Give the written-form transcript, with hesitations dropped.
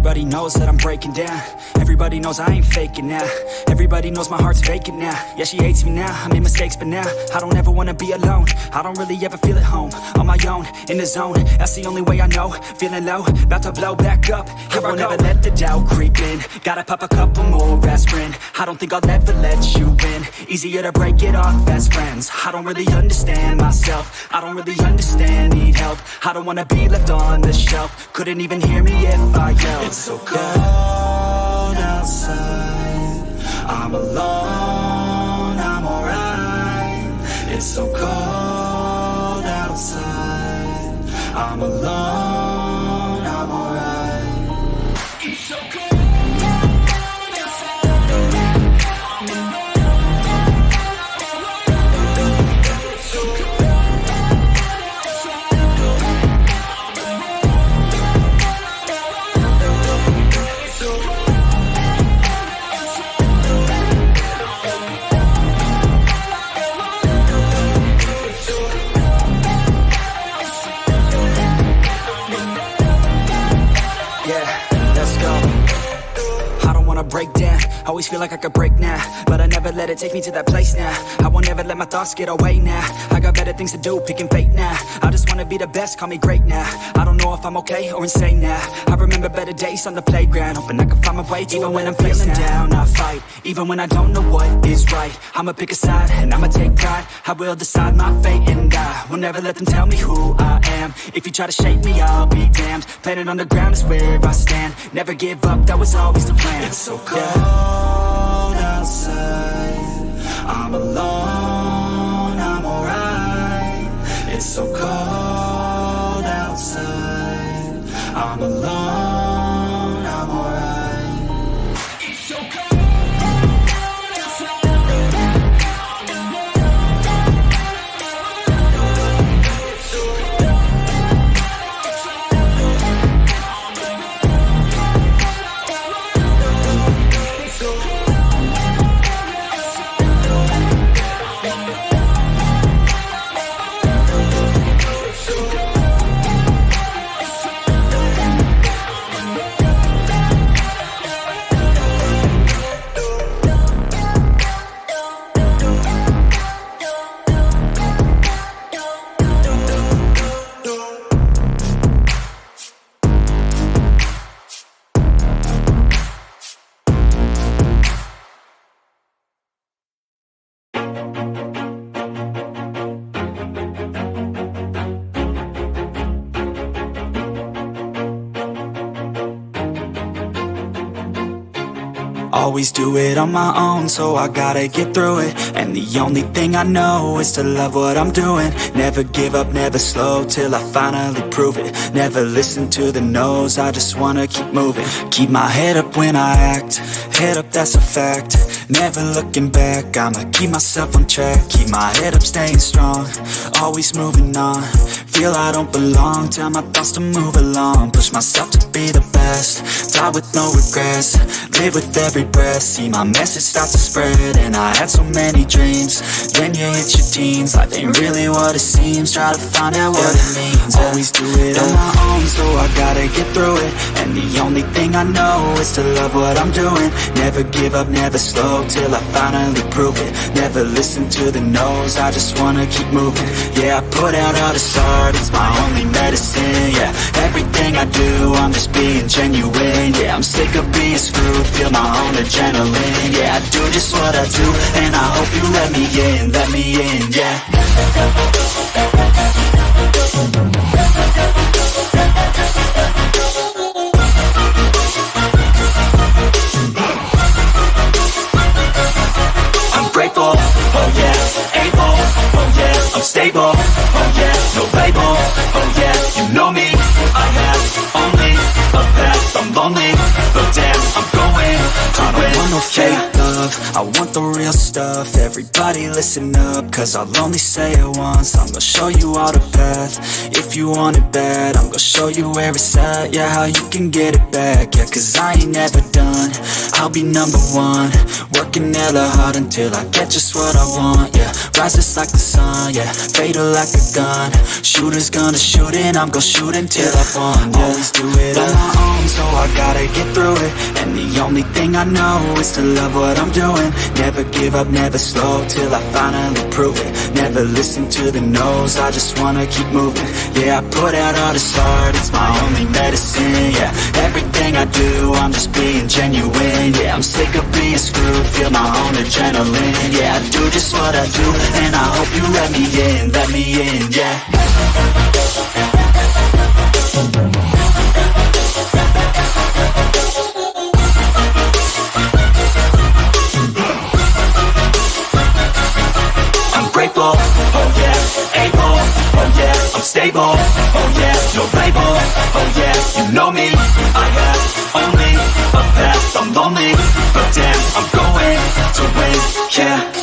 Everybody knows that I'm breaking down. Everybody knows I ain't faking now. Everybody knows my heart's vacant now. Yeah, she hates me now, I made mistakes, but now I don't ever wanna be alone. I don't really ever feel at home, on my own, in the zone. That's the only way I know, feeling low, about to blow back up. Here I won't ever let the doubt creep in. Gotta pop a couple more aspirin. I don't think I'll ever let you in. Easier to break it off as friends. I don't really understand myself, I don't really understand, need help. I don't wanna be left on the shelf. Couldn't even hear me if I yelled. It's so cold outside, I'm alone, I'm alright. It's so cold outside, I'm alone, I'm alright. It's so cold. Break down, always feel like I could break now, but I never let it take me to that place now. I won't ever let my thoughts get away now. I got better things to do, picking fate now. I just wanna be the best, call me great now. I don't know if I'm okay or insane now. I remember better days on the playground, hoping I can find my way to even when I'm feeling down, I fight, even when I don't know what is right. I'ma pick a side, and I'ma take pride. I will decide my fate, and I will never let them tell me who I am. If you try to shape me, I'll be damned. Planet on the ground is where I stand. Never give up, that was always the plan. It's so cold outside, I'm alone, I'm alright. It's so cold outside, I'm alone, I'm alright. It's so cold. Always do it on my own, so I gotta get through it. And the only thing I know is to love what I'm doing. Never give up, never slow, till I finally prove it. Never listen to the no's, I just wanna keep moving. Keep my head up when I act, head up, that's a fact. Never looking back, I'ma keep myself on track. Keep my head up, staying strong, always moving on. Feel I don't belong, tell my thoughts to move along. Push myself to be the best, die with no regrets. Live with every breath, see my message start to spread. And I had so many dreams, then you hit your teens. Life ain't really what it seems, try to find out what it means. Always do it on my own, so I gotta get through it. And the only thing I know is to love what I'm doing. Never give up, never slow, till I finally prove it. Never listen to the no's, I just wanna keep moving. Yeah, I put out all this art, it's my only medicine. Yeah, everything I do, I'm just being genuine. Yeah, I'm sick of being screwed, feel my own adrenaline. Yeah, I do just what I do, and I hope you let me in, yeah. I'm grateful, oh yeah, able, oh yeah, I'm stable, oh yeah, no label, oh yeah, you know me, I have only a path, I'm lonely, but damn, I'm going to I don't want no fake love, I want the real stuff. Everybody listen up, cause I'll only say it once. I'm gonna show you all the path, if you want it bad. I'm gonna show you where it's at, yeah, how you can get it back. Yeah, cause I ain't never done, I'll be number one. Working hella hard until I get just what I want, yeah. Rises like the sun, yeah, fatal like a gun. Shooters gonna shoot and I'm gonna shoot until I won, yeah. Always do it on my own, so I gotta get through it. And the only thing I know is to love what I'm doing. Never give up, never slow, till I finally prove it. Never listen to the no's, I just wanna keep moving. Yeah, I put out all this art, it's my only medicine. Yeah, everything I do, I'm just being genuine. Yeah, I'm sick of being screwed, feel my own adrenaline. Yeah, I do just what I do, and I hope you let me in, yeah. Grateful, oh yeah, able, oh yeah, I'm stable, oh yeah, no label, oh yeah, you know me, I have only a path, I'm lonely, but damn, I'm going to win, yeah.